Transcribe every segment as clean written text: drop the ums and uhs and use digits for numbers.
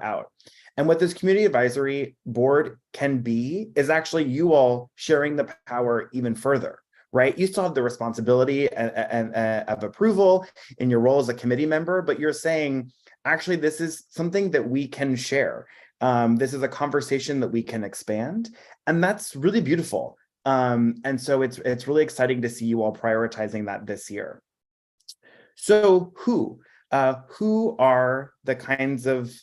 out. And what this community advisory board can be is actually you all sharing the power even further, right? You still have the responsibility and of approval in your role as a committee member, but you're saying, actually, this is something that we can share. This is a conversation that we can expand, and that's really beautiful. And so it's really exciting to see you all prioritizing that this year. So who are the kinds of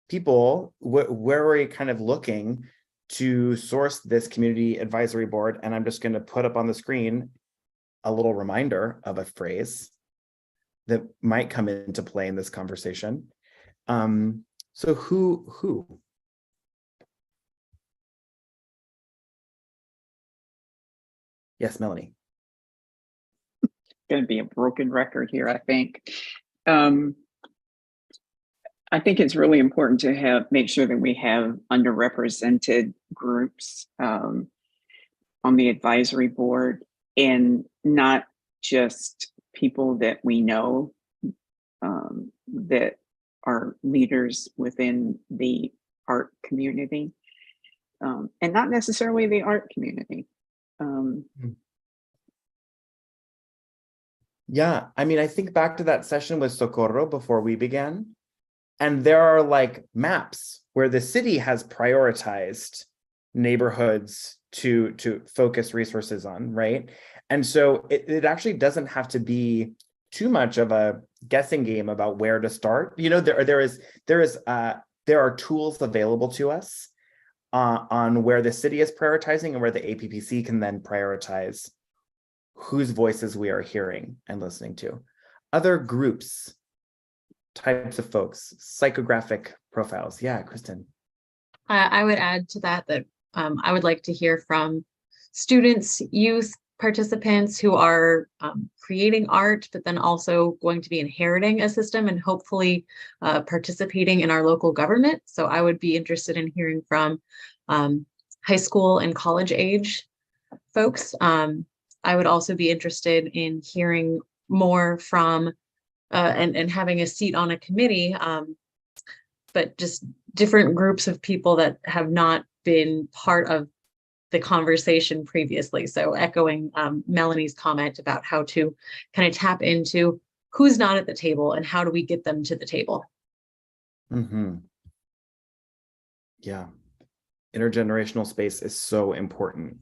people, where are we kind of looking to source this community advisory board? And I'm just going to put up on the screen a little reminder of a phrase that might come into play in this conversation. So who? Yes, Melanie. Going to be a broken record here, I think. I think it's really important to make sure that we have underrepresented groups on the advisory board, and not just people that we know that are leaders within the art community, and not necessarily the art community. Yeah, I mean, I think back to that session with Socorro before we began, and there are like maps where the city has prioritized neighborhoods to focus resources on, right? And so it actually doesn't have to be too much of a guessing game about where to start. You know, there are tools available to us on where the city is prioritizing and where the APPC can then prioritize whose voices we are hearing and listening to. Other groups, types of folks, psychographic profiles. Yeah, Kristen. I would add to that I would like to hear from students, youth, participants who are creating art, but then also going to be inheriting a system and hopefully participating in our local government. So I would be interested in hearing from high school and college age folks. I would also be interested in hearing more from and having a seat on a committee, but just different groups of people that have not been part of the conversation previously. So echoing Melanie's comment about how to kind of tap into who's not at the table and how do we get them to the table. Mm-hmm. Yeah, intergenerational space is so important.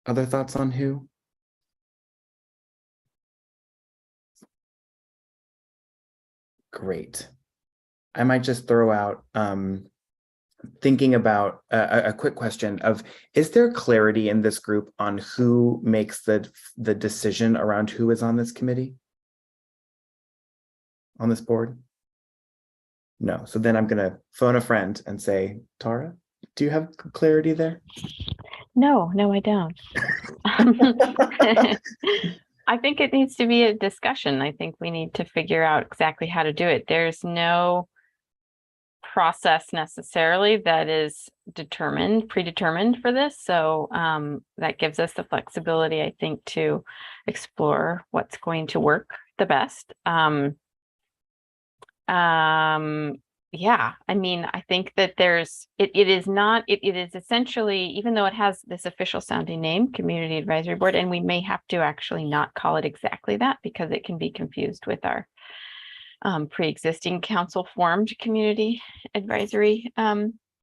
Other thoughts on who? Great. I might just throw out thinking about a quick question of, is there clarity in this group on who makes the decision around who is on this committee? On this board? No. So then I'm going to phone a friend and say, Tara, do you have clarity there? No, I don't. I think it needs to be a discussion. I think we need to figure out exactly how to do it. There's no process necessarily that is predetermined for this. So that gives us the flexibility, I think, to explore what's going to work the best. Yeah, I mean, I think that it is essentially, even though it has this official sounding name, Community Advisory Board, and we may have to actually not call it exactly that because it can be confused with our pre-existing council formed Community Advisory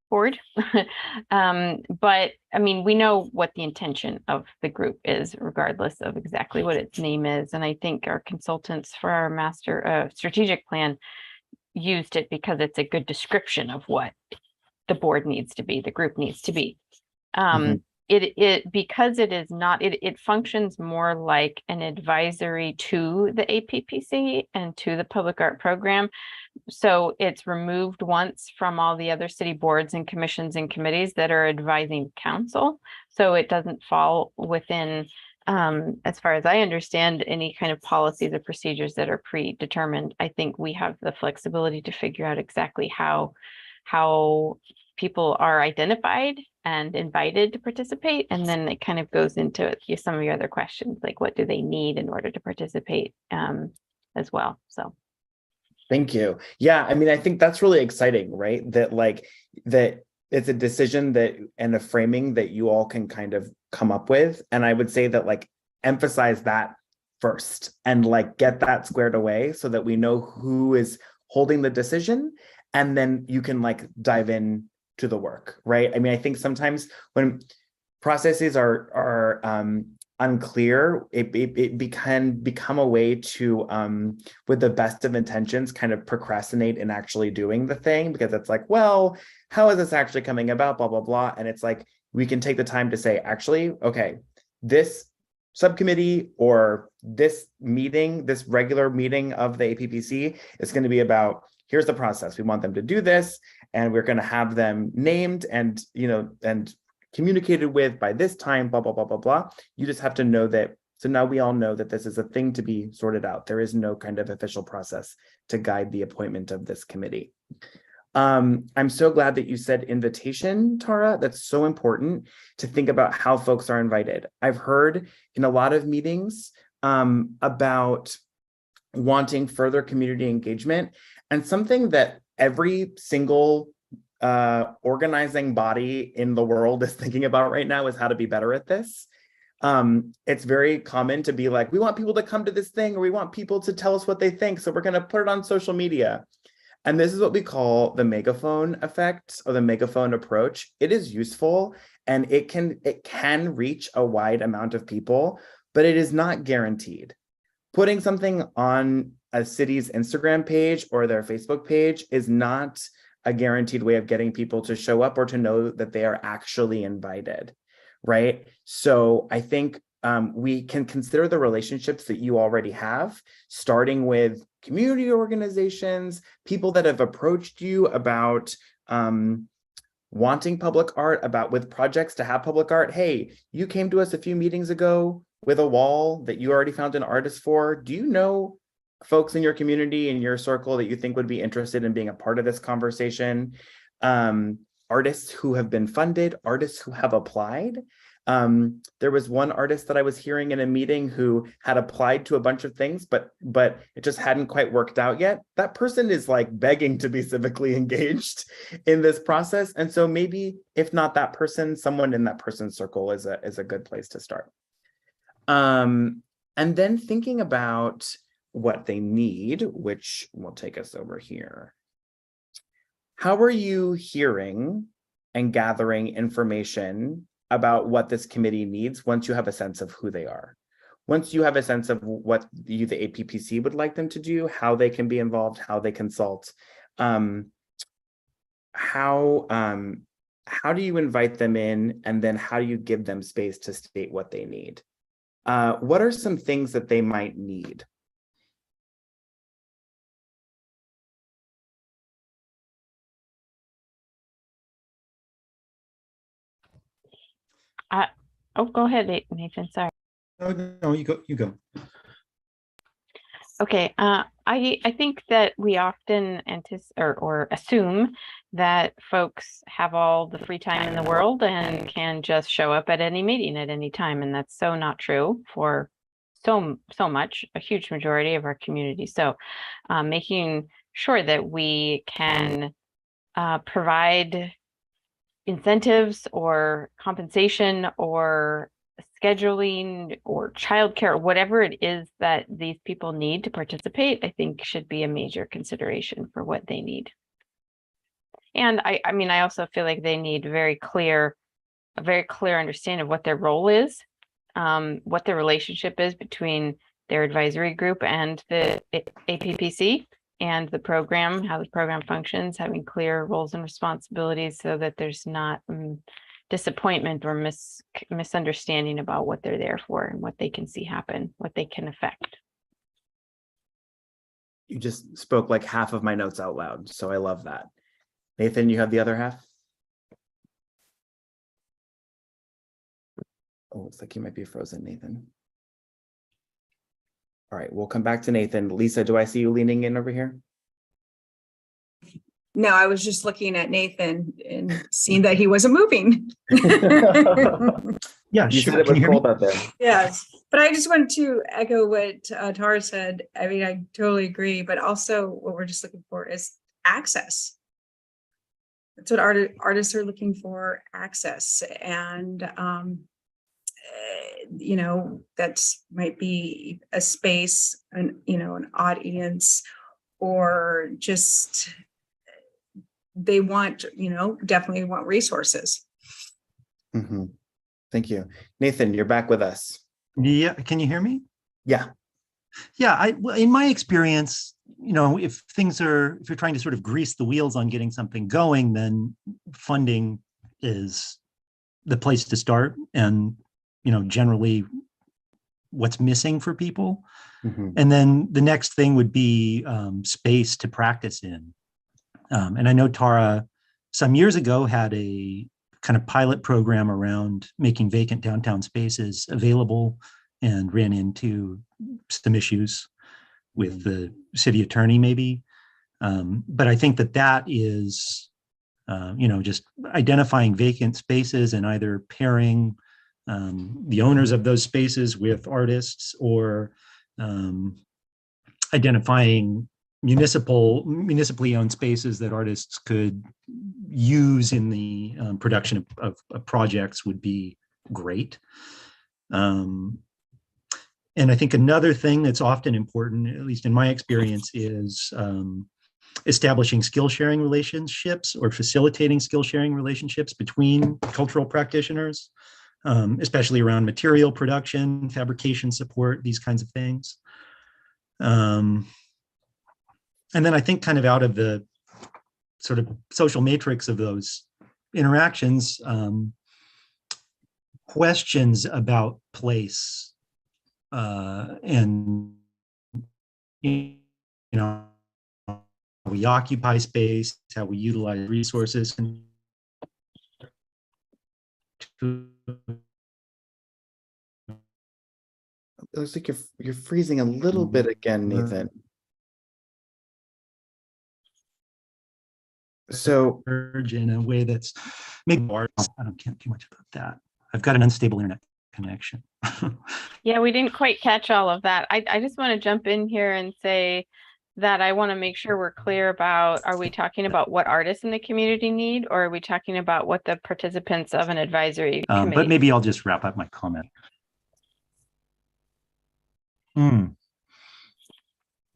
Board. But I mean, we know what the intention of the group is, regardless of exactly what its name is. And I think our consultants for our master strategic plan used it because it's a good description of what the board needs to be, the group needs to be. Because it is not, it functions more like an advisory to the APPC and to the public art program. So it's removed once from all the other city boards and commissions and committees that are advising council. So it doesn't fall within, as far as I understand, any kind of policies or procedures that are predetermined. I think we have the flexibility to figure out exactly how people are identified and invited to participate. And then it kind of goes into some of your other questions, like what do they need in order to participate as well. So. Thank you. Yeah, I mean, I think that's really exciting, right? That it's a decision that and a framing that you all can kind of come up with. And I would say that like emphasize that first and like get that squared away so that we know who is holding the decision. And then you can like dive in to the work, right? I mean, I think sometimes when processes are unclear, it can become a way to with the best of intentions kind of procrastinate in actually doing the thing, because it's like, well, how is this actually coming about, blah blah blah. And it's like we can take the time to say, actually, okay, this subcommittee or this meeting, this regular meeting of the APPC is going to be about, here's the process, we want them to do this, and we're going to have them named and and communicated with by this time, blah, blah, blah, blah, blah. You just have to know that. So now we all know that this is a thing to be sorted out. There is no kind of official process to guide the appointment of this committee. I'm so glad that you said invitation, Tara. That's so important to think about how folks are invited. I've heard in a lot of meetings about wanting further community engagement, and something that every single organizing body in the world is thinking about right now is how to be better at this. It's very common to be like, we want people to come to this thing, or we want people to tell us what they think, so we're going to put it on social media. And this is what we call the megaphone effect, or the megaphone approach. It is useful and it can reach a wide amount of people, but it is not guaranteed. Putting something on a city's Instagram page or their Facebook page is not a guaranteed way of getting people to show up or to know that they are actually invited, right? So I think we can consider the relationships that you already have, starting with community organizations, people that have approached you about wanting public art, with projects to have public art. Hey, you came to us a few meetings ago with a wall that you already found an artist for. Do you know folks in your community, in your circle, that you think would be interested in being a part of this conversation? Artists who have been funded, artists who have applied. There was one artist that I was hearing in a meeting who had applied to a bunch of things, but it just hadn't quite worked out yet. That person is like begging to be civically engaged in this process. And so maybe if not that person, someone in that person's circle is a good place to start. And then thinking about what they need, which will take us over here. How are you hearing and gathering information about what this committee needs once you have a sense of who they are? Once you have a sense of what the APPC would like them to do, how they can be involved, how they consult, how do you invite them in, and then how do you give them space to state what they need? What are some things that they might need? Go ahead, Nathan. Sorry. No, you go. Okay. I think that we often or assume that folks have all the free time in the world and can just show up at any meeting at any time, and that's so not true for so much, a huge majority of our community. So, making sure that we can provide incentives or compensation or scheduling or childcare, or whatever it is that these people need to participate, I think should be a major consideration for what they need. And I mean, I also feel like they need a very clear understanding of what their role is, what the relationship is between their advisory group and the APPC, and the program, how the program functions, having clear roles and responsibilities so that there's not disappointment or misunderstanding about what they're there for and what they can see happen, what they can affect. You just spoke like half of my notes out loud, so I love that. Nathan, you have the other half? Oh, looks like you might be frozen, Nathan. All right, we'll come back to Nathan. Lisa, do I see you leaning in over here? No, I was just looking at Nathan and seeing that he wasn't moving. Yeah, You sure. said it Can was you hear me? cold out there. Yes, but I just wanted to echo what Tara said. I mean, I totally agree, but also what we're just looking for is access. That's what artists are looking for, access. And, you know, that's might be a space, an audience, or just they want, definitely want resources. Mhm. Thank you. Nathan, you're back with us. Yeah, can you hear me? Yeah. Yeah, well, in my experience, if you're trying to sort of grease the wheels on getting something going, then funding is the place to start, and generally what's missing for people. Mhm. And then the next thing would be space to practice in. And I know Tara some years ago had a kind of pilot program around making vacant downtown spaces available, and ran into some issues with the city attorney maybe. But I think that is, just identifying vacant spaces and either pairing the owners of those spaces with artists, or identifying municipally owned spaces that artists could use in the production of projects would be great. And I think another thing that's often important, at least in my experience, is establishing skill sharing relationships, or facilitating skill sharing relationships between cultural practitioners, especially around material production, fabrication support, these kinds of things. And then I think kind of out of the sort of social matrix of those interactions, questions about place, and how we occupy space, how we utilize resources, and It looks like you're freezing a little bit again, Nathan. So in a way that's maybe I can't do much about that. I've got an unstable internet connection. Yeah, we didn't quite catch all of that. I just want to jump in here and say that I want to make sure we're clear about, are we talking about what artists in the community need, or are we talking about what the participants of an advisory committee? But maybe I'll just wrap up my comment.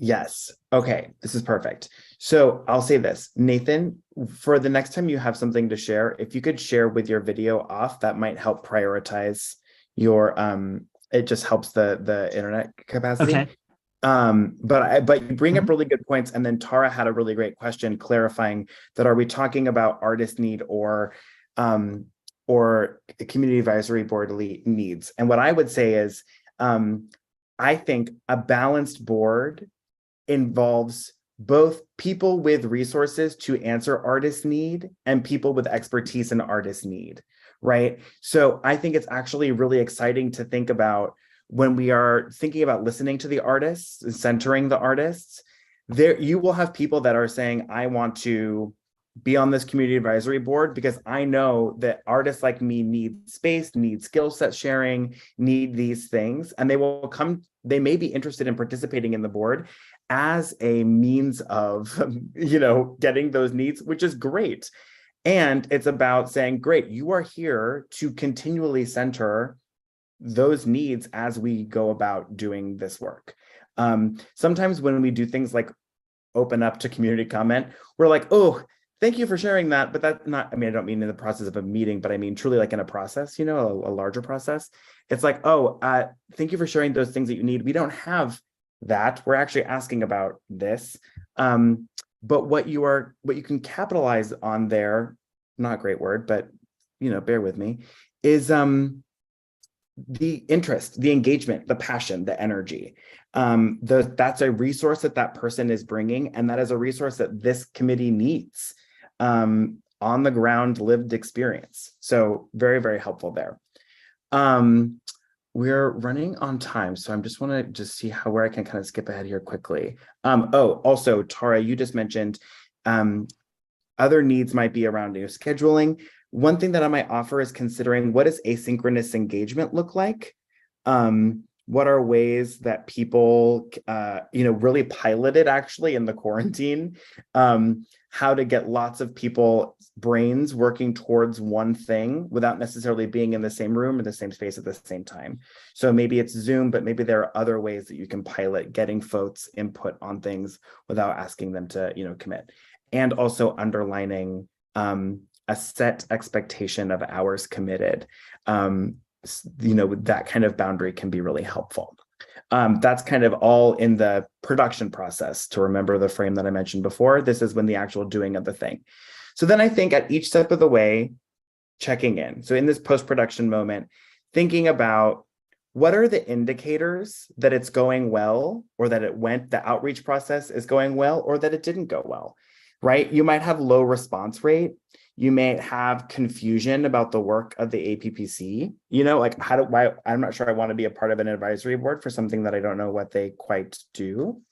yes. Okay, this is perfect. So I'll say this, Nathan, for the next time you have something to share, if you could share with your video off, that might help prioritize your it just helps the internet capacity. Okay. But you bring up really good points. And then Tara had a really great question clarifying that, are we talking about artist need or community advisory board needs? And what I would say is, I think a balanced board involves both people with resources to answer artist need and people with expertise in artist need, right? So I think it's actually really exciting to think about when we are thinking about listening to the artists and centering the artists. There, you will have people that are saying, I want to be on this community advisory board because I know that artists like me need space, need skill set sharing, need these things. And they may be interested in participating in the board as a means of, getting those needs, which is great. And it's about saying, great, you are here to continually center those needs as we go about doing this work. Sometimes when we do things like open up to community comment, we're like, oh, thank you for sharing that. But that's not, I don't mean in the process of a meeting, but I mean truly like in a process, a larger process. It's like, oh, thank you for sharing those things that you need. We don't have that. We're actually asking about this. But what you can capitalize on there, not a great word, but bear with me, is the interest, the engagement, the passion, the energy. That's a resource that person is bringing, and that is a resource that this committee needs. On the ground lived experience. So very, very helpful there. We're running on time, so I'm just want to see where I can kind of skip ahead here quickly. Also, Tara, you just mentioned Other needs might be around new scheduling. One thing that I might offer is considering, what does asynchronous engagement look like? What are ways that people, really piloted actually in the quarantine, how to get lots of people brains working towards one thing without necessarily being in the same room or the same space at the same time. So maybe it's Zoom, but maybe there are other ways that you can pilot getting folks input on things without asking them to, commit. And also underlining a set expectation of hours committed. That kind of boundary can be really helpful. That's kind of all in the production process. To remember the frame that I mentioned before, this is when the actual doing of the thing. So then I think at each step of the way, checking in. So in this post-production moment, thinking about what are the indicators that it's going well, or that the outreach process is going well, or that it didn't go well, right? You might have low response rate. You may have confusion about the work of the APPC, why I'm not sure I want to be a part of an advisory board for something that I don't know what they quite do.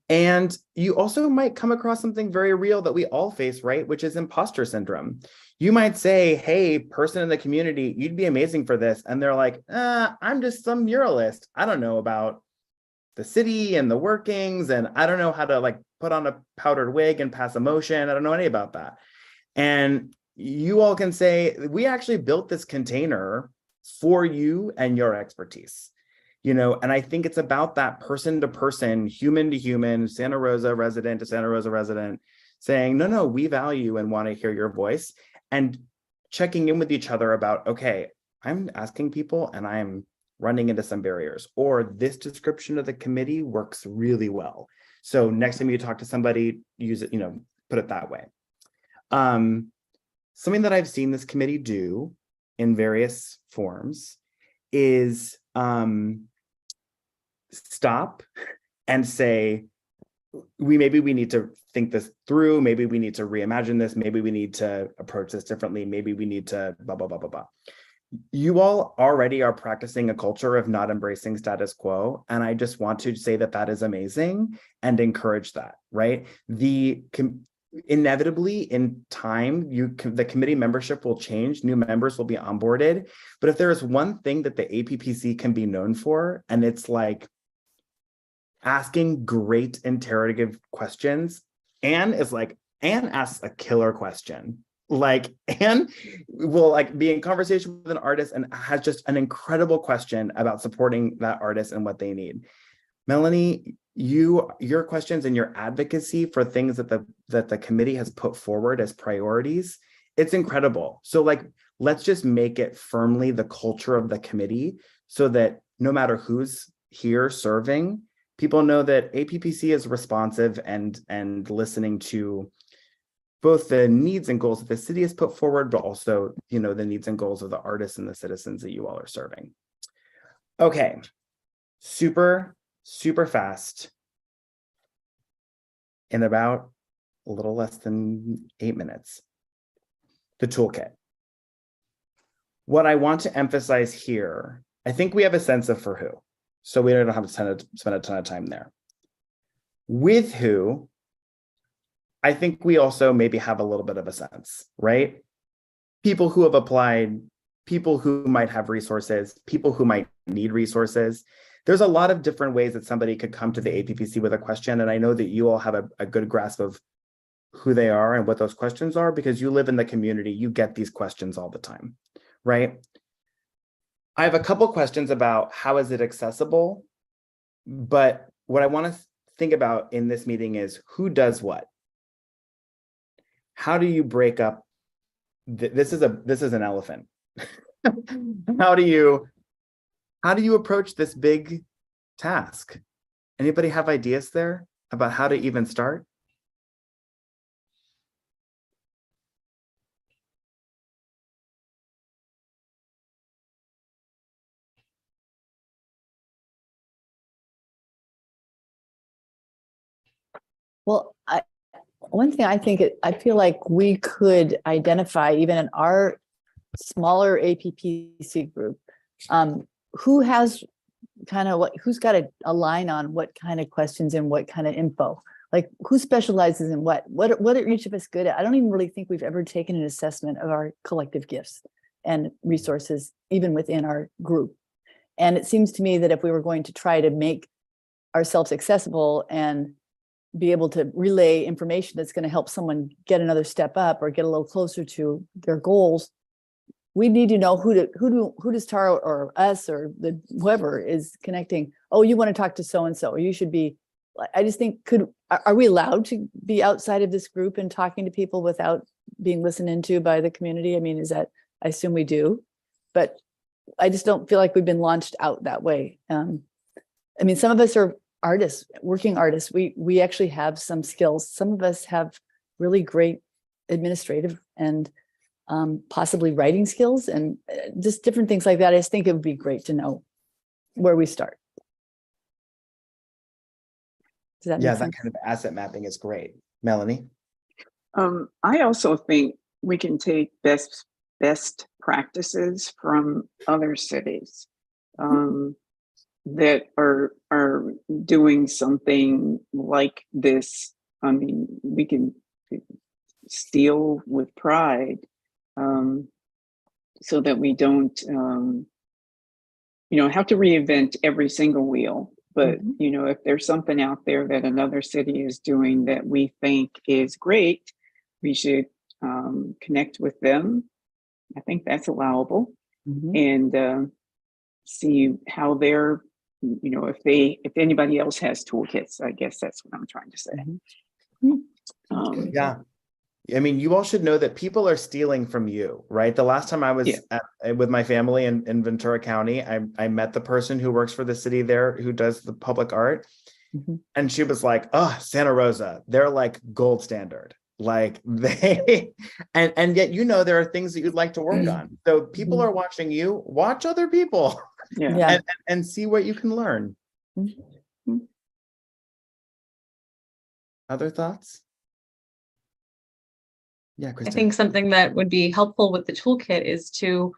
And you also might come across something very real that we all face, right? Which is imposter syndrome. You might say, hey, person in the community, you'd be amazing for this. And they're like, I'm just some muralist. I don't know about the city and the workings, and I don't know how to put on a powdered wig and pass a motion. I don't know any about that. And you all can say, we actually built this container for you and your expertise, and I think it's about that person to person, human to human, Santa Rosa resident to Santa Rosa resident, saying, no, we value and want to hear your voice, and checking in with each other about, okay, I'm asking people and I'm running into some barriers, or this description of the committee works really well. So next time you talk to somebody, use it, put it that way. Something that I've seen this committee do in various forms is stop and say, maybe we need to think this through, maybe we need to reimagine this, maybe we need to approach this differently, maybe we need to blah, blah, blah, blah, blah. You all already are practicing a culture of not embracing status quo, and I just want to say that that is amazing and encourage that, right? Inevitably in time, the committee membership will change, new members will be onboarded. But if there is one thing that the APPC can be known for, and it's asking great interrogative questions, Anne asks a killer question. Anne will be in conversation with an artist and has just an incredible question about supporting that artist and what they need. Melanie, your questions and your advocacy for things that the committee has put forward as priorities, it's incredible. So let's just make it firmly the culture of the committee, so that no matter who's here serving, people know that APPC is responsive and listening to both the needs and goals that the city has put forward, but also, the needs and goals of the artists and the citizens that you all are serving. Okay, super fast. In about a little less than 8 minutes. The toolkit. What I want to emphasize here, I think we have a sense of for who, so we don't have to spend a ton of time there. With who, I think we also maybe have a little bit of a sense, right? People who have applied, people who might have resources, people who might need resources. There's a lot of different ways that somebody could come to the APPC with a question, and I know that you all have a good grasp of who they are and what those questions are, because you live in the community, you get these questions all the time, right? I have a couple questions about how is it accessible, but what I want to think about in this meeting is who does what? How do you break up? This is an elephant. How do you approach this big task? Anybody have ideas there about how to even start? Well, one thing I feel like we could identify even in our smaller APPC group, who has kind of who's got a line on what kind of questions and what kind of info. Like who specializes in what are each of us good at? I don't even really think we've ever taken an assessment of our collective gifts and resources, even within our group. And it seems to me that if we were going to try to make ourselves accessible and be able to relay information that's going to help someone get another step up or get a little closer to their goals, we need to know who does Tara or us or whoever is connecting. Oh, you want to talk to so-and-so, or you should be. I just think, are we allowed to be outside of this group and talking to people without being listened into by the community? I mean, I assume we do, but I just don't feel like we've been launched out that way. I mean, some of us are artists, working artists. We actually have some skills. Some of us have really great administrative and possibly writing skills and just different things like that. I just think it would be great to know where we start. Does that Yeah, make that sense? kind of asset mapping is great. Melanie? I also think we can take best practices from other cities that are doing something like this. I mean, we can steal with pride, so that we don't, have to reinvent every single wheel. But, if there's something out there that another city is doing that we think is great, we should connect with them. I think that's allowable. And see how they're, if anybody else has toolkits. I guess that's what I'm trying to say. Yeah. I mean, you all should know that people are stealing from you, right? The last time I was with my family in Ventura County, I met the person who works for the city there who does the public art. And she was like, oh, Santa Rosa, they're like gold standard. Like they, and yet, there are things that you'd like to work on. So people are watching you, watch other people and see what you can learn. Other thoughts? Yeah, I Kristen. think something that would be helpful with the toolkit is to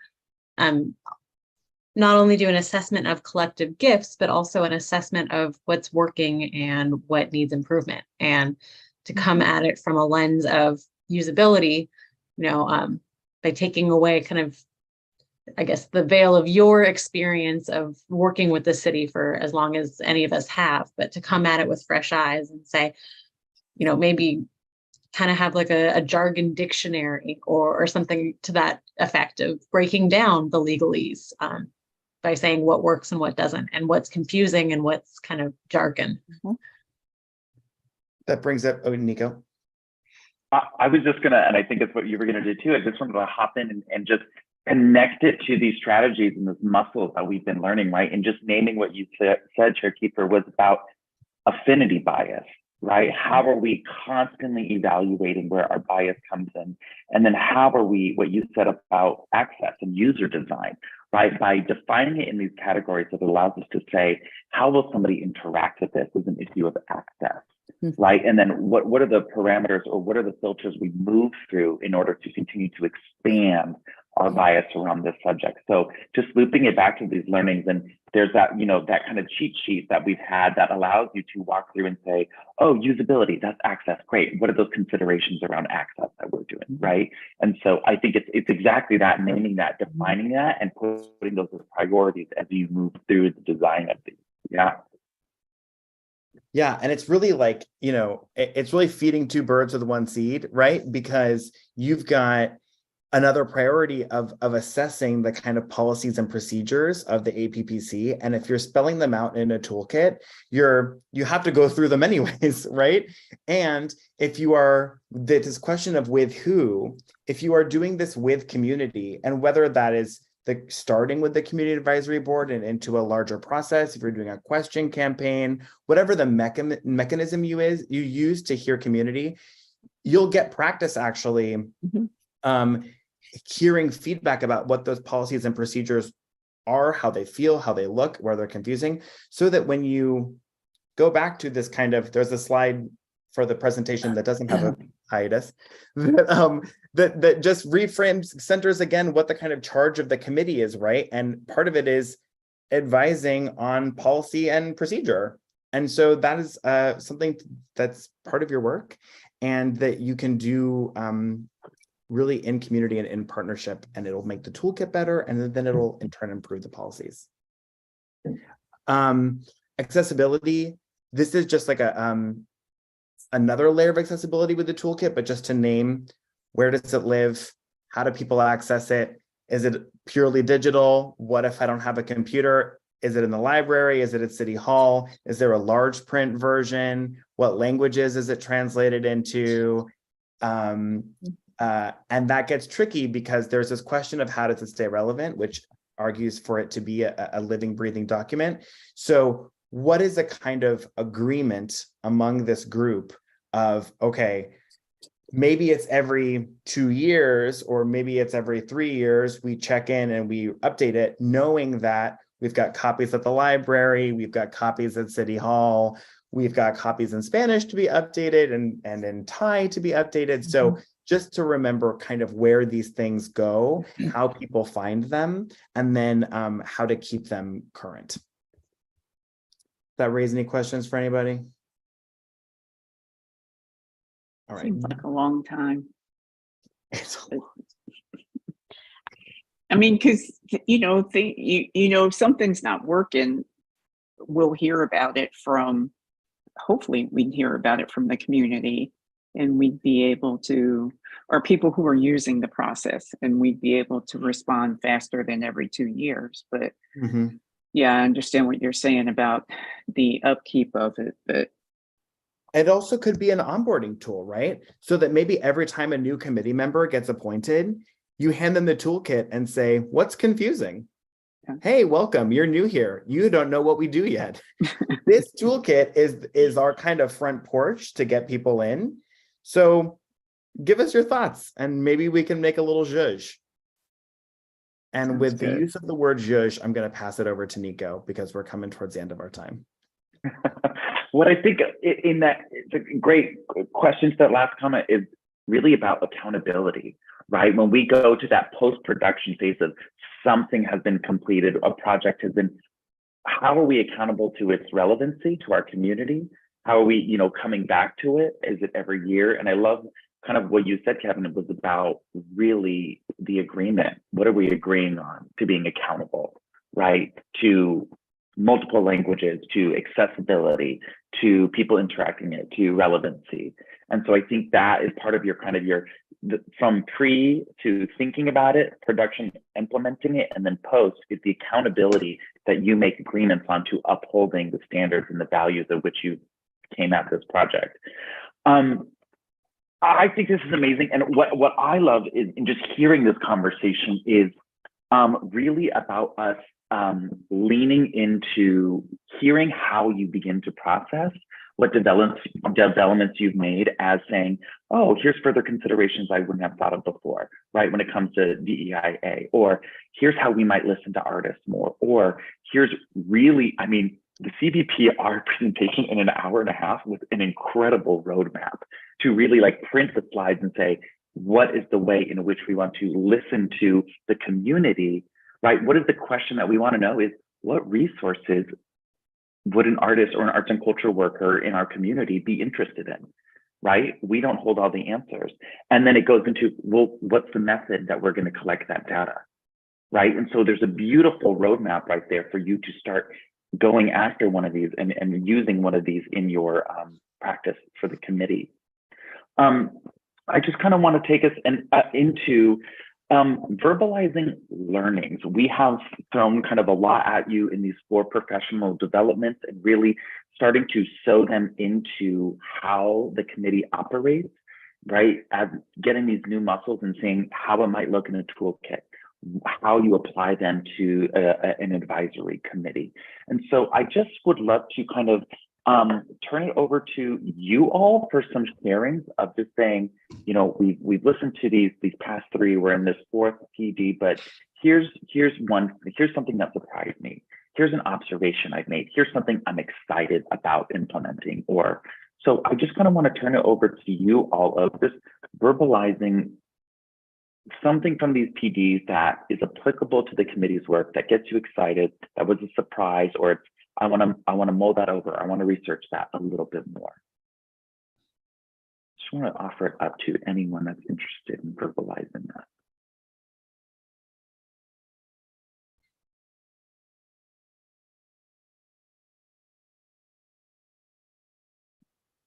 not only do an assessment of collective gifts, but also an assessment of what's working and what needs improvement, and to come at it from a lens of usability, by taking away kind of, I guess, the veil of your experience of working with the city for as long as any of us have, but to come at it with fresh eyes and say, maybe kind of have like a jargon dictionary or something to that effect of breaking down the legalese by saying what works and what doesn't, and what's confusing and what's kind of jargon. That brings up, Nico. I was just gonna, and I think it's what you were gonna do too. I just wanted to hop in and just connect it to these strategies and those muscles that we've been learning, right? And just naming what you said, Chair Kiefer, was about affinity bias. Right? How are we constantly evaluating where our bias comes in? And then how are we, what you said about access and user design, right? By defining it in these categories, it allows us to say, how will somebody interact with this as an issue of access, right? And then what are the parameters or what are the filters we move through in order to continue to expand our bias around this subject? So just looping it back to these learnings, and there's that, that kind of cheat sheet that we've had that allows you to walk through and say, oh, usability, that's access, great. What are those considerations around access that we're doing, right? And so I think it's exactly that, naming that, defining that, and putting those as priorities as you move through the design of these. Yeah, and it's really like, it's really feeding two birds with one seed, right? Because you've got another priority of assessing the kind of policies and procedures of the APPC. And if you're spelling them out in a toolkit, you have to go through them anyways, right? And if you are, this question of with who, if you are doing this with community, and whether that is starting with the community advisory board and into a larger process, if you're doing a question campaign, whatever the mechanism you use to hear community, you'll get practice actually hearing feedback about what those policies and procedures are, how they feel, how they look, where they're confusing, so that when you go back to this kind of, there's a slide for the presentation that doesn't have a hiatus, that just reframes, centers again what the kind of charge of the committee is, right? And part of it is advising on policy and procedure. And so that is something that's part of your work and that you can do really in community and in partnership, and it'll make the toolkit better, and then it'll in turn improve the policies. Accessibility, this is just like a another layer of accessibility with the toolkit, but just to name, where does it live? How do people access it? Is it purely digital? What if I don't have a computer? Is it in the library? Is it at City Hall? Is there a large print version? What languages is it translated into? And that gets tricky because there's this question of how does it stay relevant, which argues for it to be a living, breathing document. So what is a kind of agreement among this group of, okay, maybe it's every 2 years, or maybe it's every 3 years, we check in and we update it, knowing that we've got copies at the library, we've got copies at City Hall, we've got copies in Spanish to be updated and in Thai to be updated. So just to remember kind of where these things go, how people find them, and then how to keep them current. Does that raise any questions for anybody? All right. Seems like a long time. It's I mean, because if something's not working, we'll hear about it from. Hopefully, we'd hear about it from the community, and we'd be able to, or people who are using the process, and we'd be able to respond faster than every 2 years. But yeah, I understand what you're saying about the upkeep of it, but. It also could be an onboarding tool, right? So that maybe every time a new committee member gets appointed, you hand them the toolkit and say, what's confusing? Yeah. Hey, welcome, you're new here. You don't know what we do yet. This toolkit is our kind of front porch to get people in. So give us your thoughts and maybe we can make a little zhuzh. And Sounds with good. the use of the word zhuzh, I'm going to pass it over to Nico because we're coming towards the end of our time. What I think in that, it's a great question to that last comment, is really about accountability, right? When we go to that post-production phase of something has been completed, a project has been, how are we accountable to its relevancy to our community? How are we, coming back to it? Is it every year? And I love kind of what you said, Kevin. It was about really the agreement. What are we agreeing on to being accountable, right? To multiple languages, to accessibility, to people interacting it, to relevancy. And so I think that is part of your from pre to thinking about it, production, implementing it, and then post is the accountability that you make agreements on to upholding the standards and the values of which you came at this project. I think this is amazing. And what I love is in just hearing this conversation is really about us leaning into hearing how you begin to process what developments you've made as saying, oh, here's further considerations I wouldn't have thought of before, right? When it comes to DEIA, or here's how we might listen to artists more, or here's really, the CVPR presentation in an hour and a half with an incredible roadmap to really print the slides and say, what is the way in which we want to listen to the community, right? What is the question that we want to know is, what resources would an artist or an arts and culture worker in our community be interested in, right? We don't hold all the answers. And then it goes into, well, what's the method that we're going to collect that data, right? And so there's a beautiful roadmap right there for you to start going after one of these and using one of these in your practice for the committee. I just kind of want to take us into verbalizing learnings. We have thrown kind of a lot at you in these 4 professional developments and really starting to sew them into how the committee operates, right? As getting these new muscles and seeing how it might look in a toolkit, how you apply them to an advisory committee. And so I just would love to kind of turn it over to you all for some sharings of just saying, we've listened to these past 3, we're in this 4th PD, but here's something that surprised me. Here's an observation I've made. Here's something I'm excited about implementing. So I just kind of want to turn it over to you all of this verbalizing something from these PDs that is applicable to the committee's work, that gets you excited, that was a surprise, or it's I want to mull that over. I want to research that a little bit more. Just want to offer it up to anyone that's interested in verbalizing that.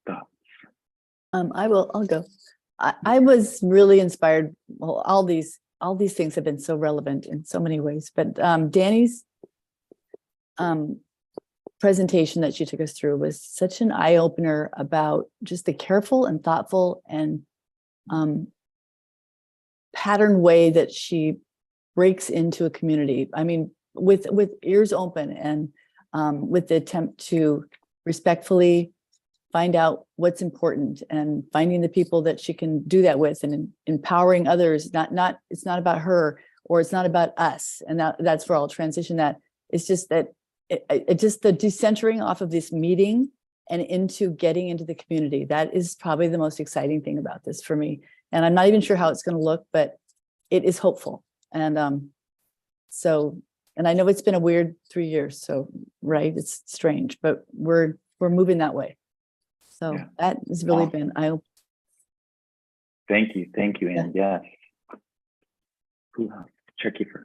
Thoughts? I'll go. I was really inspired. Well, all these things have been so relevant in so many ways, but Danny's presentation that she took us through was such an eye-opener about just the careful and thoughtful and pattern way that she breaks into a community. I mean, with ears open and with the attempt to respectfully find out what's important and finding the people that she can do that with and empowering others. It's not about her or it's not about us. And that's where I'll transition that. It's just that just the decentering off of this meeting and into getting into the community. That is probably the most exciting thing about this for me. And I'm not even sure how it's going to look, but it is hopeful. And and I know it's been a weird 3 years. So, right, it's strange, but we're moving that way. So Yeah. that has really been Thank you, and yes. Who else? Chair Kiefer.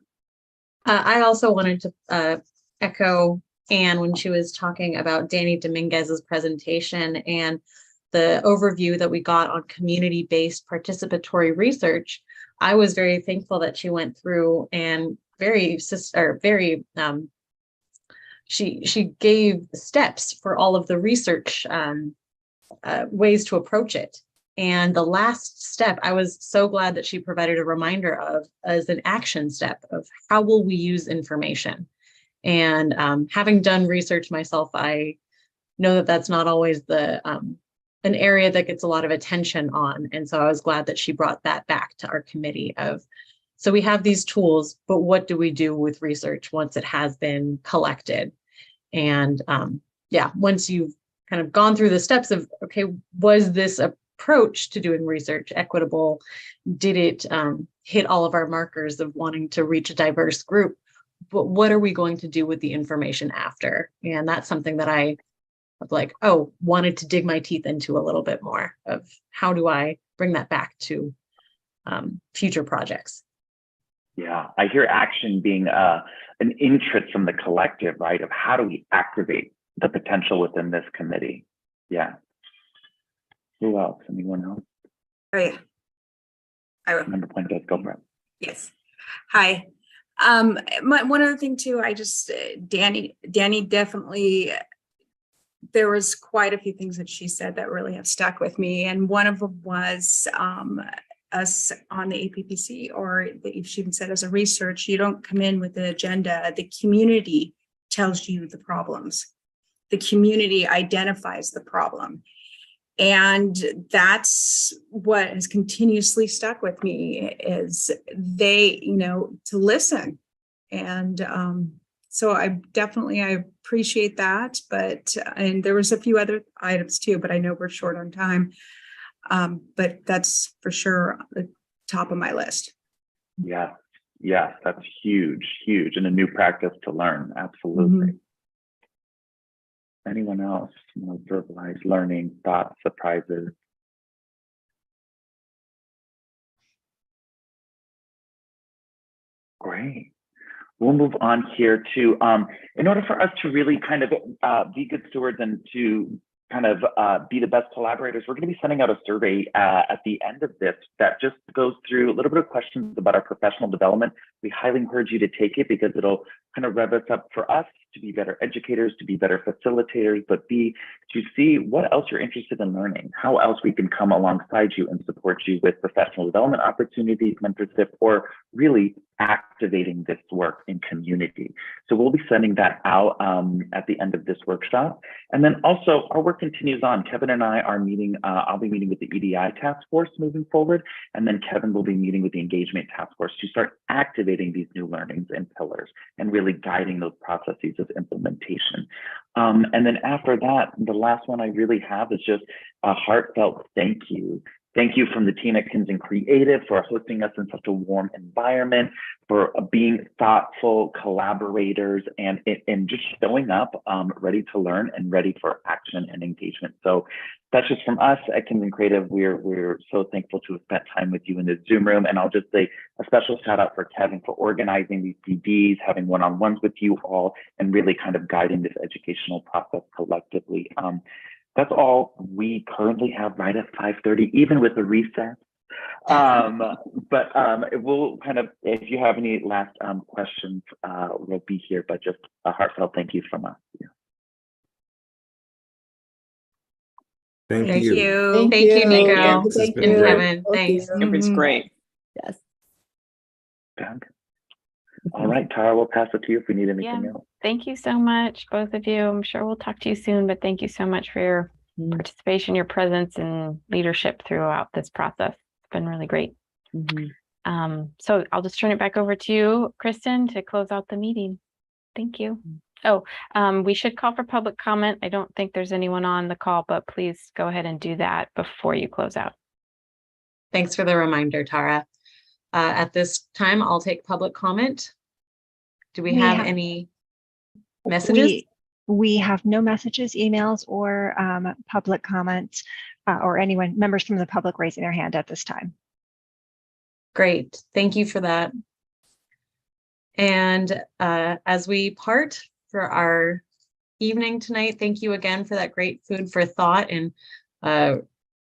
I also wanted to echo Anne when she was talking about Danny Dominguez's presentation and the overview that we got on community-based participatory research. I was very thankful that she went through and she gave steps for all of the research ways to approach it. And the last step, I was so glad that she provided a reminder of as an action step of how will we use information. And having done research myself, I know that that's not always an area that gets a lot of attention on. And so I was glad that she brought that back to our committee so we have these tools, but what do we do with research once it has been collected? And once you've kind of gone through the steps of, okay, was this approach to doing research equitable? Did it hit all of our markers of wanting to reach a diverse group? But what are we going to do with the information after? And that's something that I wanted to dig my teeth into a little bit more of how do I bring that back to future projects? Yeah, I hear action being an interest from the collective, right? Of how do we activate the potential within this committee? Yeah. Who else? Anyone else? Oh yeah. I will. Member Point does go, Brett. Yes. Hi. One other thing too, Danny definitely, there was quite a few things that she said that really have stuck with me. And one of them was us on the APPC, or she even said as a research, you don't come in with an agenda. The community tells you the problems. The community identifies the problem. And that's what has continuously stuck with me is to listen. And so I appreciate that, and there was a few other items too, but I know we're short on time. But that's for sure the top of my list. Yes, that's huge, and a new practice to learn. Absolutely. Mm-hmm. Anyone else verbalize learning, thoughts, surprises? Great. We'll move on here to, in order for us to really kind of be good stewards and to kind of be the best collaborators, we're going to be sending out a survey at the end of this that just goes through a little bit of questions about our professional development. We highly encourage you to take it because it'll kind of rev us up for us to be better educators, to be better facilitators, but B, to see what else you're interested in learning, how else we can come alongside you and support you with professional development opportunities, mentorship, or really activating this work in community. So we'll be sending that out at the end of this workshop. And then also our work continues on. Kevin and I are meeting, I'll be meeting with the EDI task force moving forward. And then Kevin will be meeting with the engagement task force to start activating these new learnings and pillars and really guiding those processes of implementation. And then after that, the last one I really have is just a heartfelt thank you Thank you from the team at Kinsen Creative for hosting us in such a warm environment, for being thoughtful collaborators, and just showing up ready to learn and ready for action and engagement. So that's just from us at Kinsen Creative. We're so thankful to have spent time with you in the Zoom room. And I'll just say a special shout out for Kevin for organizing these CDs, having one-on-ones with you all, and really kind of guiding this educational process collectively. That's all we currently have right at 5:30, even with the recess. But we'll kind of, if you have any last questions, we'll be here, but just a heartfelt thank you from us. Yeah. Thank Thank you. you. Thank you, Nico. This has Thank been And you. great. Kevin, Both of thanks. you. It was Mhm. great. Yes. Done. All right, Tara, we'll pass it to you if we need anything Yeah. else. Thank you so much, both of you. I'm sure we'll talk to you soon, but thank you so much for your participation, your presence, and leadership throughout this process. It's been really great. Mhm. So I'll just turn it back over to you, Kristen, to close out the meeting. Thank you. Oh, we should call for public comment. I don't think there's anyone on the call, but please go ahead and do that before you close out. Thanks for the reminder, Tara. At this time, I'll take public comment. Do we have any messages? We have no messages, emails, or public comments, or members from the public raising their hand at this time. Great, thank you for that. And as we part for our evening tonight, thank you again for that great food for thought and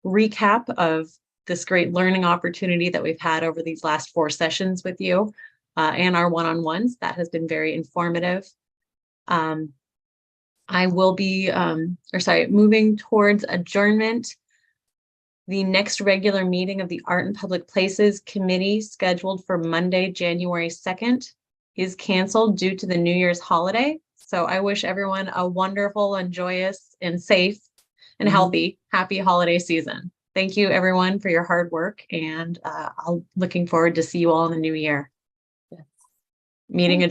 recap of this great learning opportunity that we've had over these last 4 sessions with you and our one-on-ones. That has been very informative. I will be, moving towards adjournment. The next regular meeting of the Art and Public Places Committee, scheduled for Monday, January 2nd, is canceled due to the New Year's holiday. So I wish everyone a wonderful and joyous and safe and healthy, happy holiday season. Thank you, everyone, for your hard work, and I'm looking forward to see you all in the new year. Yes. Meeting adjourned.